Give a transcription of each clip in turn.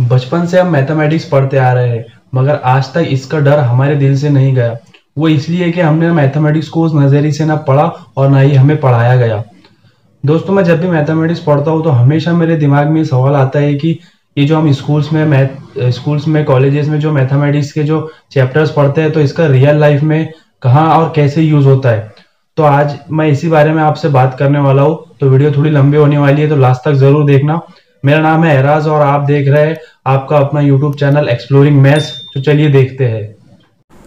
बचपन से हम मैथमेटिक्स पढ़ते आ रहे हैं, मगर आज तक इसका डर हमारे दिल से नहीं गया। वो इसलिए कि हमने मैथमेटिक्स को उस नज़रिए से ना पढ़ा और ना ही हमें पढ़ाया गया। दोस्तों, मैं जब भी मैथमेटिक्स पढ़ता हूँ तो हमेशा मेरे दिमाग में ये सवाल आता है कि ये जो हम स्कूल्स में कॉलेजेस में जो मैथमेटिक्स के जो चैप्टर्स पढ़ते हैं, तो इसका रियल लाइफ में कहाँ और कैसे यूज होता है। तो आज मैं इसी बारे में आपसे बात करने वाला हूँ। तो वीडियो थोड़ी लंबी होने वाली है, तो लास्ट तक जरूर देखना। मेरा नाम है एराज और आप देख रहे हैं आपका अपना यूट्यूब चैनल एक्सप्लोरिंग मैथ्स। तो चलिए देखते हैं।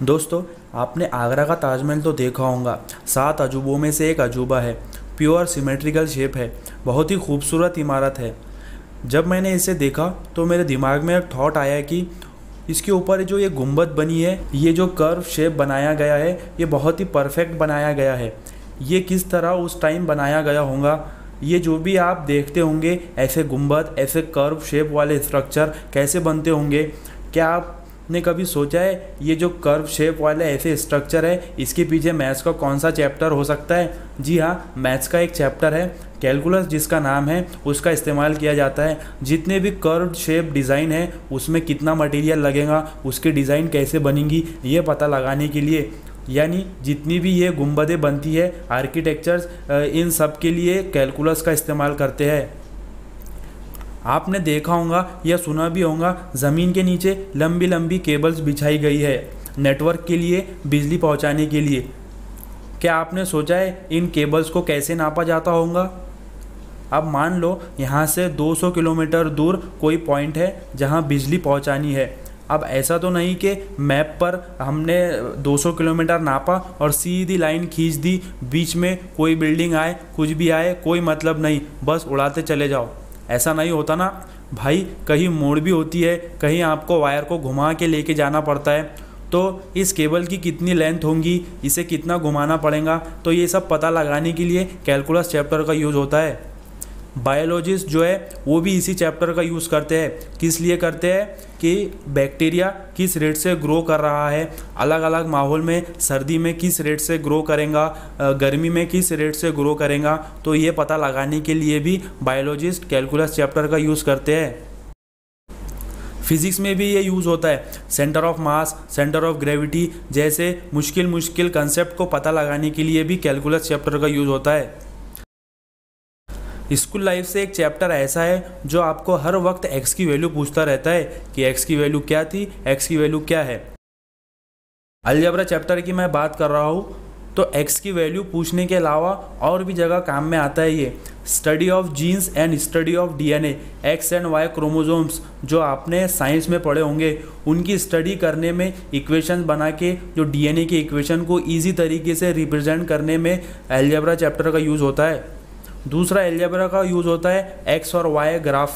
दोस्तों, आपने आगरा का ताजमहल तो देखा होगा। 7 अजूबों में से एक अजूबा है। प्योर सिमेट्रिकल शेप है, बहुत ही खूबसूरत इमारत है। जब मैंने इसे देखा तो मेरे दिमाग में एक थॉट आया कि इसके ऊपर जो ये गुंबद बनी है, ये जो कर्व शेप बनाया गया है, ये बहुत ही परफेक्ट बनाया गया है। ये किस तरह उस टाइम बनाया गया होगा। ये जो भी आप देखते होंगे ऐसे गुंबद, ऐसे कर्व शेप वाले स्ट्रक्चर कैसे बनते होंगे। क्या आपने कभी सोचा है ये जो कर्व शेप वाले ऐसे स्ट्रक्चर है, इसके पीछे मैथ्स का कौन सा चैप्टर हो सकता है? जी हाँ, मैथ्स का एक चैप्टर है कैलकुलस, जिसका नाम है, उसका इस्तेमाल किया जाता है। जितने भी कर्व शेप डिज़ाइन है उसमें कितना मटेरियल लगेगा, उसकी डिज़ाइन कैसे बनेंगी, ये पता लगाने के लिए। यानी जितनी भी ये गुंबदें बनती है आर्किटेक्चर्स, इन सब के लिए कैलकुलस का इस्तेमाल करते हैं। आपने देखा होगा या सुना भी होगा, ज़मीन के नीचे लंबी लंबी केबल्स बिछाई गई है नेटवर्क के लिए, बिजली पहुंचाने के लिए। क्या आपने सोचा है इन केबल्स को कैसे नापा जाता होगा? अब मान लो यहाँ से 200 किलोमीटर दूर कोई पॉइंट है जहाँ बिजली पहुँचानी है। अब ऐसा तो नहीं कि मैप पर हमने 200 किलोमीटर नापा और सीधी लाइन खींच दी, बीच में कोई बिल्डिंग आए, कुछ भी आए, कोई मतलब नहीं, बस उड़ाते चले जाओ। ऐसा नहीं होता ना भाई, कहीं मोड़ भी होती है, कहीं आपको वायर को घुमा के लेके जाना पड़ता है। तो इस केबल की कितनी लेंथ होगी, इसे कितना घुमाना पड़ेगा, तो ये सब पता लगाने के लिए कैलकुलस चैप्टर का यूज़ होता है। बायोलॉजिस्ट जो है वो भी इसी चैप्टर का यूज़ करते हैं। किस लिए करते हैं कि बैक्टीरिया किस रेट से ग्रो कर रहा है, अलग अलग माहौल में, सर्दी में किस रेट से ग्रो करेगा, गर्मी में किस रेट से ग्रो करेगा, तो ये पता लगाने के लिए भी बायोलॉजिस्ट कैलकुलस चैप्टर का यूज़ करते हैं। फिज़िक्स में भी ये यूज़ होता है। Centre of mass, centre of gravity जैसे मुश्किल कंसेप्ट को पता लगाने के लिए भी कैलकुलस चैप्टर का यूज़ होता है। स्कूल लाइफ से एक चैप्टर ऐसा है जो आपको हर वक्त एक्स की वैल्यू पूछता रहता है कि एक्स की वैल्यू क्या थी, एक्स की वैल्यू क्या है। अलजेब्रा चैप्टर की मैं बात कर रहा हूँ, तो एक्स की वैल्यू पूछने के अलावा और भी जगह काम में आता है ये। Study of genes and study of DNA, X and Y chromosomes जो आपने साइंस में पढ़े होंगे, उनकी स्टडी करने में, इक्वेशन बना के जो डीएनए के इक्वेशन को ईजी तरीके से रिप्रेजेंट करने में अलजेब्रा चैप्टर का यूज़ होता है। दूसरा अलजेब्रा का यूज़ होता है एक्स और वाई ग्राफ,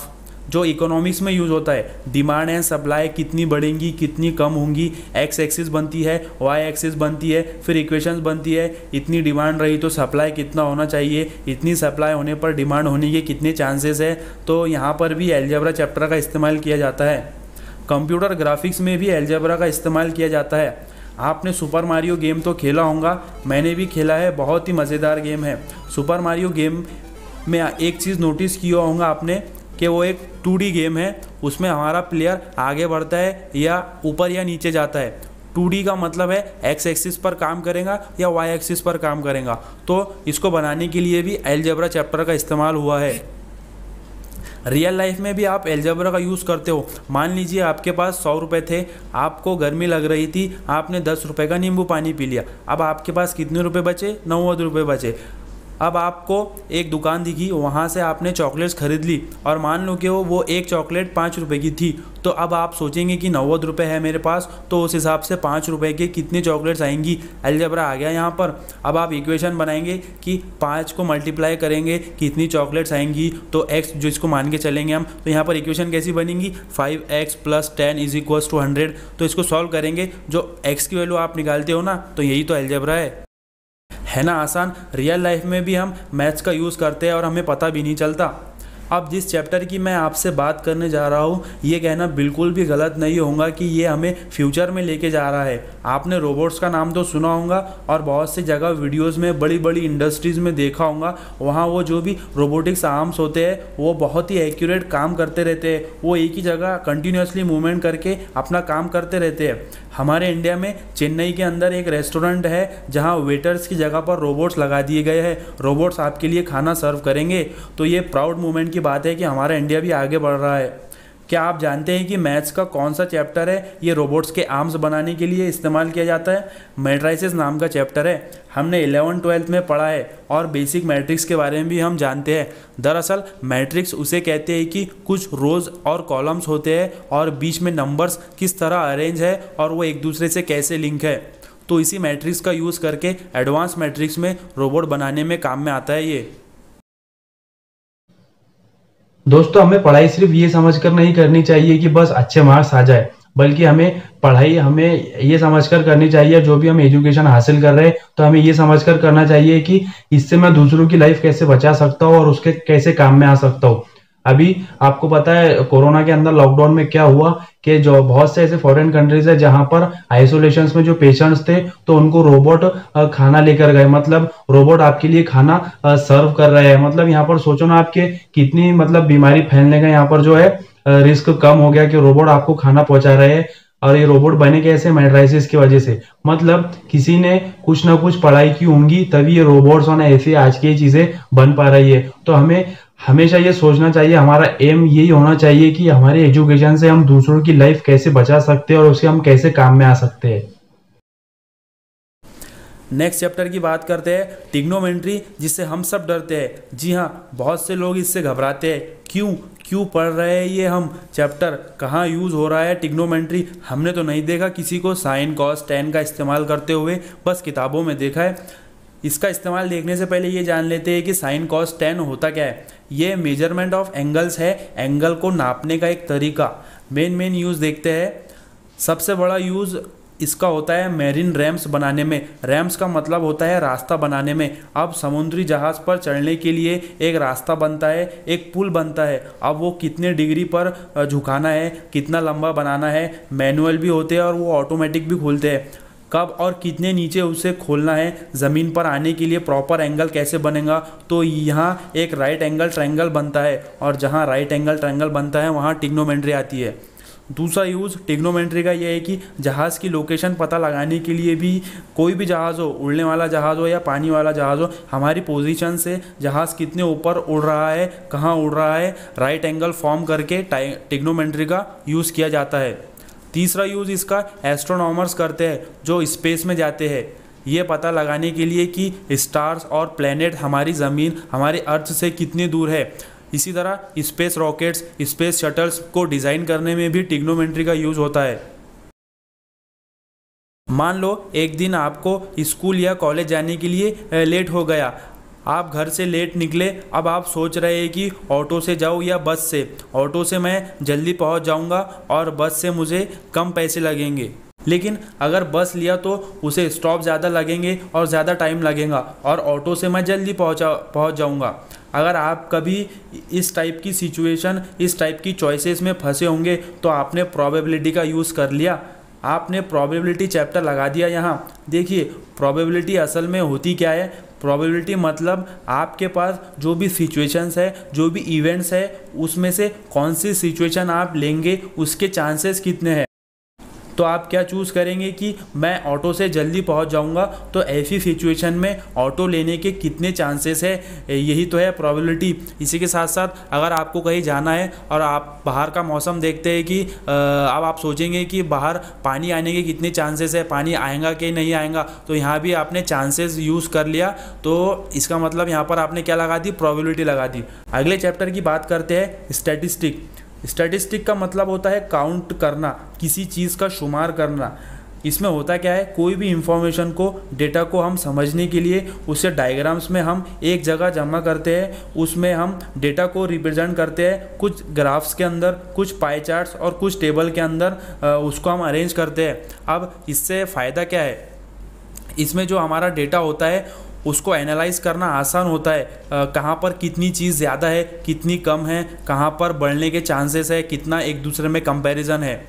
जो इकोनॉमिक्स में यूज़ होता है। डिमांड एंड सप्लाई कितनी बढ़ेंगी, कितनी कम होंगी, एक्स एक्सिस बनती है, वाई एक्सिस बनती है, फिर इक्वेशंस बनती है। इतनी डिमांड रही तो सप्लाई कितना होना चाहिए, इतनी सप्लाई होने पर डिमांड होने के कितने चांसेस है। तो यहाँ पर भी अलजेब्रा चैप्टर का इस्तेमाल किया जाता है। कंप्यूटर ग्राफिक्स में भी अलजेब्रा का इस्तेमाल किया जाता है। आपने सुपर मारियो गेम तो खेला होगा, मैंने भी खेला है, बहुत ही मज़ेदार गेम है। सुपर मारियो गेम में एक चीज़ नोटिस किया होगा आपने कि वो एक 2D गेम है। उसमें हमारा प्लेयर आगे बढ़ता है या ऊपर या नीचे जाता है। 2D का मतलब है एक्स एक्सिस पर काम करेगा या वाई एक्सिस पर काम करेगा। तो इसको बनाने के लिए भी अलजेब्रा चैप्टर का इस्तेमाल हुआ है। रियल लाइफ में भी आप अलजेब्रा का यूज़ करते हो। मान लीजिए आपके पास 100 रुपये थे, आपको गर्मी लग रही थी, आपने 10 रुपये का नींबू पानी पी लिया। अब आपके पास कितने रुपए बचे? 90 रुपये बचे। अब आपको एक दुकान दिखी, वहाँ से आपने चॉकलेट्स खरीद ली और मान लो कि वो एक चॉकलेट 5 रुपये की थी। तो अब आप सोचेंगे कि 90 रुपये है मेरे पास, तो उस हिसाब से 5 रुपये के कितने चॉकलेट्स आएंगी। अलजेब्रा आ गया यहाँ पर। अब आप इक्वेशन बनाएंगे कि 5 को मल्टीप्लाई करेंगे कितनी चॉकलेट्स आएंगी, तो एक्स जो इसको मान के चलेंगे हम, तो यहाँ पर इक्वेशन कैसी बनेगी? 5x + 10 = 100। तो इसको सॉल्व करेंगे, जो एक्स की वैल्यू आप निकालते हो ना, तो यही तो अलजेब्रा है ना आसान। रियल लाइफ में भी हम मैथ्स का यूज़ करते हैं और हमें पता भी नहीं चलता। अब जिस चैप्टर की मैं आपसे बात करने जा रहा हूँ, ये कहना बिल्कुल भी गलत नहीं होगा कि ये हमें फ्यूचर में लेके जा रहा है। आपने रोबोट्स का नाम तो सुना होगा और बहुत सी जगह वीडियोस में बड़ी बड़ी इंडस्ट्रीज़ में देखा होगा, वहाँ वो जो भी रोबोटिक्स आर्म्स होते हैं वो बहुत ही एक्यूरेट काम करते रहते हैं। वो एक ही जगह कंटिन्यूसली मूवमेंट करके अपना काम करते रहते हैं। हमारे इंडिया में चेन्नई के अंदर एक रेस्टोरेंट है जहाँ वेटर्स की जगह पर रोबोट्स लगा दिए गए हैं। रोबोट्स आपके लिए खाना सर्व करेंगे। तो ये प्राउड मोमेंट की बात है कि हमारा इंडिया भी आगे बढ़ रहा है। क्या आप जानते हैं कि मैथ्स का कौन सा चैप्टर है ये रोबोट्स के आर्म्स बनाने के लिए इस्तेमाल किया जाता है? मैट्रिसेस नाम का चैप्टर है। हमने 11th-12th में पढ़ा है और बेसिक मैट्रिक्स के बारे में भी हम जानते हैं। दरअसल मैट्रिक्स उसे कहते हैं कि कुछ रोज़ और कॉलम्स होते हैं और बीच में नंबर्स किस तरह अरेंज है और वो एक दूसरे से कैसे लिंक है। तो इसी मैट्रिक्स का यूज़ करके एडवांस मैट्रिक्स में रोबोट बनाने में काम में आता है ये। दोस्तों, हमें पढ़ाई सिर्फ ये समझकर नहीं करनी चाहिए कि बस अच्छे मार्क्स आ जाए, बल्कि हमें ये समझकर करनी चाहिए। जो भी हम एजुकेशन हासिल कर रहे हैं तो हमें ये समझकर करना चाहिए कि इससे मैं दूसरों की लाइफ कैसे बचा सकता हूँ और उसके कैसे काम में आ सकता हूँ। अभी आपको पता है कोरोना के अंदर लॉकडाउन में क्या हुआ कि जो बहुत से ऐसे फॉरेन कंट्रीज है जहां पर आइसोलेशन में जो पेशेंट्स थे तो उनको रोबोट खाना लेकर गए। मतलब रोबोट आपके लिए खाना सर्व कर रहे हैं। मतलब यहाँ पर सोचो ना आपके कितनी मतलब बीमारी फैलने का यहाँ पर जो है रिस्क कम हो गया कि रोबोट आपको खाना पहुंचा रहे हैं। और ये रोबोट बने कैसे? मैट्रिसेस की वजह से। मतलब किसी ने कुछ ना कुछ पढ़ाई की होंगी तभी ये रोबोट्स और ऐसी आज की चीजें बन पा रही है। तो हमें हमेशा ये सोचना चाहिए, हमारा एम यही होना चाहिए कि हमारे एजुकेशन से हम दूसरों की लाइफ कैसे बचा सकते हैं और उससे हम कैसे काम में आ सकते हैं। नेक्स्ट चैप्टर की बात करते हैं, ट्रिग्नोमेट्री, जिससे हम सब डरते हैं। जी हाँ, बहुत से लोग इससे घबराते हैं। क्यों पढ़ रहे हैं ये हम चैप्टर? कहाँ यूज़ हो रहा है ट्रिग्नोमेट्री? हमने तो नहीं देखा किसी को साइन कॉस टेन का इस्तेमाल करते हुए, बस किताबों में देखा है। इसका इस्तेमाल देखने से पहले ये जान लेते हैं कि साइन कॉस टेन होता क्या है। ये मेजरमेंट ऑफ एंगल्स है, एंगल को नापने का एक तरीका। मेन यूज़ देखते हैं। सबसे बड़ा यूज़ इसका होता है मैरीन रैम्स बनाने में। रैम्स का मतलब होता है रास्ता बनाने में। अब समुद्री जहाज़ पर चढ़ने के लिए एक रास्ता बनता है, एक पुल बनता है। अब वो कितने डिग्री पर झुकाना है, कितना लंबा बनाना है, मैनुअल भी होते हैं और वो ऑटोमेटिक भी खुलते हैं। कब और कितने नीचे उसे खोलना है, ज़मीन पर आने के लिए प्रॉपर एंगल कैसे बनेगा। तो यहाँ एक राइट एंगल ट्रायंगल बनता है और जहाँ राइट एंगल ट्रायंगल बनता है वहाँ ट्रिग्नोमेट्री आती है। दूसरा यूज़ ट्रिग्नोमेट्री का यह है कि जहाज़ की लोकेशन पता लगाने के लिए भी, कोई भी जहाज़ हो, उड़ने वाला जहाज़ हो या पानी वाला जहाज़ हो, हमारी पोजीशन से जहाज़ कितने ऊपर उड़ रहा है, कहाँ उड़ रहा है, राइट एंगल फॉर्म करके ट्रिग्नोमेट्री का यूज़ किया जाता है। तीसरा यूज़ इसका एस्ट्रोनॉमर्स करते हैं जो स्पेस में जाते हैं, ये पता लगाने के लिए कि स्टार्स और प्लैनेट हमारी ज़मीन, हमारे अर्थ से कितनी दूर है। इसी तरह स्पेस रॉकेट्स, स्पेस शटल्स को डिज़ाइन करने में भी ट्रिग्नोमेट्री का यूज़ होता है। मान लो एक दिन आपको स्कूल या कॉलेज जाने के लिए लेट हो गया। आप घर से लेट निकले। अब आप सोच रहे हैं कि ऑटो से जाऊँ या बस से। ऑटो से मैं जल्दी पहुंच जाऊंगा और बस से मुझे कम पैसे लगेंगे। लेकिन अगर बस लिया तो उसे स्टॉप ज़्यादा लगेंगे और ज़्यादा टाइम लगेगा, और ऑटो से मैं जल्दी पहुंच जाऊंगा। अगर आप कभी इस टाइप की सिचुएशन, इस टाइप की चॉइसेस में फंसे होंगे तो आपने प्रोबेबिलिटी का यूज़ कर लिया। आपने प्रोबेबिलिटी चैप्टर लगा दिया यहाँ। देखिए प्रोबेबिलिटी असल में होती क्या है। प्रोबेबिलिटी मतलब आपके पास जो भी सिचुएशंस है, जो भी इवेंट्स है, उसमें से कौन सी सिचुएशन आप लेंगे, उसके चांसेस कितने हैं। तो आप क्या चूज़ करेंगे कि मैं ऑटो से जल्दी पहुंच जाऊंगा, तो ऐसी सिचुएशन में ऑटो लेने के कितने चांसेस है, यही तो है प्रोबेबिलिटी। इसी के साथ साथ अगर आपको कहीं जाना है और आप बाहर का मौसम देखते हैं कि अब आप सोचेंगे कि बाहर पानी आने के कितने चांसेस है, पानी आएगा कि नहीं आएगा, तो यहाँ भी आपने चांसेस यूज़ कर लिया। तो इसका मतलब यहाँ पर आपने क्या लगा दी, प्रोबेबिलिटी लगा दी। अगले चैप्टर की बात करते हैं स्टैटिस्टिक। स्टैटिस्टिक का मतलब होता है काउंट करना, किसी चीज़ का शुमार करना। इसमें होता क्या है, कोई भी इंफॉर्मेशन को, डेटा को हम समझने के लिए उसे डायग्राम्स में हम एक जगह जमा करते हैं। उसमें हम डेटा को रिप्रेजेंट करते हैं कुछ ग्राफ्स के अंदर, कुछ पाई चार्ट्स और कुछ टेबल के अंदर उसको हम अरेंज करते हैं। अब इससे फ़ायदा क्या है, इसमें जो हमारा डेटा होता है उसको एनालाइज करना आसान होता है। कहाँ पर कितनी चीज़ ज़्यादा है, कितनी कम है, कहाँ पर बढ़ने के चांसेस है, कितना एक दूसरे में कंपैरिजन है।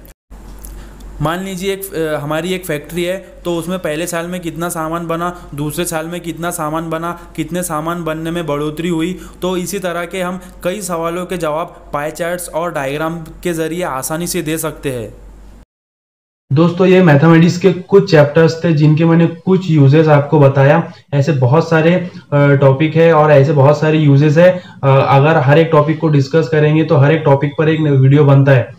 मान लीजिए हमारी एक फैक्ट्री है, तो उसमें पहले साल में कितना सामान बना, दूसरे साल में कितना सामान बना, कितने सामान बनने में बढ़ोतरी हुई। तो इसी तरह के हम कई सवालों के जवाब पाई चार्ट्स और डायग्राम के ज़रिए आसानी से दे सकते हैं। दोस्तों ये मैथमेटिक्स के कुछ चैप्टर्स थे जिनके मैंने कुछ यूजेस आपको बताया। ऐसे बहुत सारे टॉपिक है और ऐसे बहुत सारे यूजेस है। अगर हर एक टॉपिक को डिस्कस करेंगे तो हर एक टॉपिक पर एक वीडियो बनता है।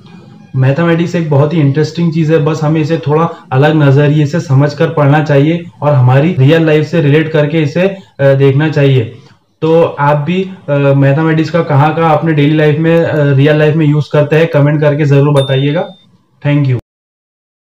मैथमेटिक्स एक बहुत ही इंटरेस्टिंग चीज है, बस हमें इसे थोड़ा अलग नजरिए से समझकर पढ़ना चाहिए और हमारी रियल लाइफ से रिलेट करके इसे देखना चाहिए। तो आप भी मैथमेटिक्स का कहाँ अपने डेली लाइफ में रियल लाइफ में यूज करते हैं, कमेंट करके जरूर बताइएगा। Thank you.